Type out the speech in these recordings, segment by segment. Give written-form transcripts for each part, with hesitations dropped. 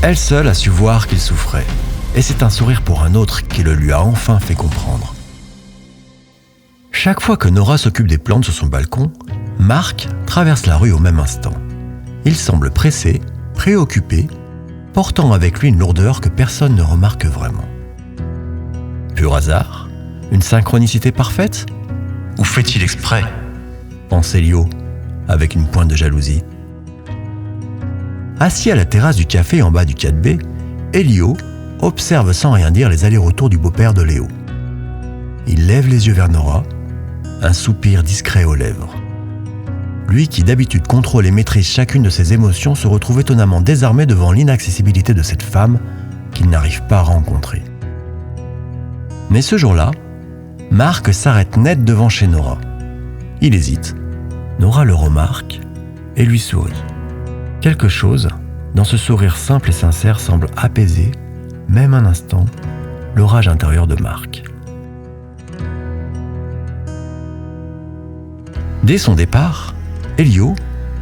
Elle seule a su voir qu'il souffrait, et c'est un sourire pour un autre qui le lui a enfin fait comprendre. Chaque fois que Nora s'occupe des plantes sur son balcon, Marc traverse la rue au même instant. Il semble pressé, préoccupé, portant avec lui une lourdeur que personne ne remarque vraiment. Pur hasard? Une synchronicité parfaite? Ou fait-il exprès? Pense Elio, avec une pointe de jalousie. Assis à la terrasse du café en bas du 4B, Elio observe sans rien dire les allers-retours du beau-père de Léo. Il lève les yeux vers Nora, un soupir discret aux lèvres. Lui qui d'habitude contrôle et maîtrise chacune de ses émotions se retrouve étonnamment désarmé devant l'inaccessibilité de cette femme qu'il n'arrive pas à rencontrer. Mais ce jour-là, Marc s'arrête net devant chez Nora. Il hésite. Nora le remarque et lui sourit. Quelque chose dans ce sourire simple et sincère semble apaiser, même un instant, l'orage intérieur de Marc. Dès son départ, Elio,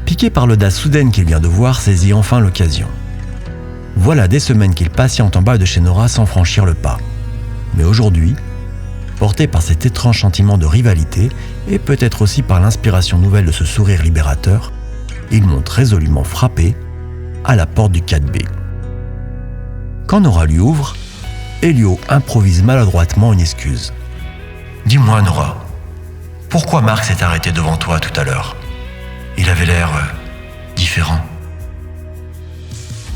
piqué par l'audace soudaine qu'il vient de voir, saisit enfin l'occasion. Voilà des semaines qu'il patiente en bas de chez Nora sans franchir le pas. Mais aujourd'hui, porté par cet étrange sentiment de rivalité et peut-être aussi par l'inspiration nouvelle de ce sourire libérateur, il monte résolument frappé à la porte du 4B. Quand Nora lui ouvre, Elio improvise maladroitement une excuse. « Dis-moi, Nora, pourquoi Marc s'est arrêté devant toi tout à l'heure ? Il avait l'air différent. »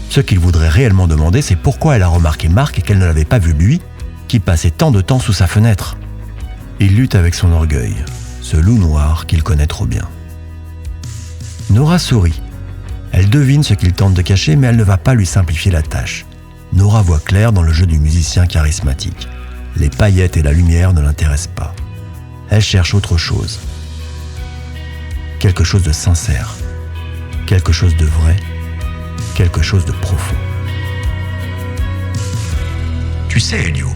Ce qu'il voudrait réellement demander, c'est pourquoi elle a remarqué Marc et qu'elle ne l'avait pas vu lui, qui passait tant de temps sous sa fenêtre. Il lutte avec son orgueil, ce loup noir qu'il connaît trop bien. Nora sourit. Elle devine ce qu'il tente de cacher, mais elle ne va pas lui simplifier la tâche. Nora voit clair dans le jeu du musicien charismatique. Les paillettes et la lumière ne l'intéressent pas. Elle cherche autre chose. Quelque chose de sincère. Quelque chose de vrai. Quelque chose de profond. Tu sais, Elio,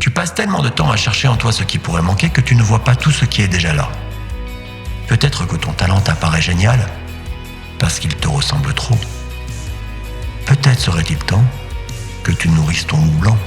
tu passes tellement de temps à chercher en toi ce qui pourrait manquer que tu ne vois pas tout ce qui est déjà là. Peut-être que ton talent t'apparaît génial, parce qu'il te ressemble trop. Peut-être serait-il temps que tu nourrisses ton loup blanc.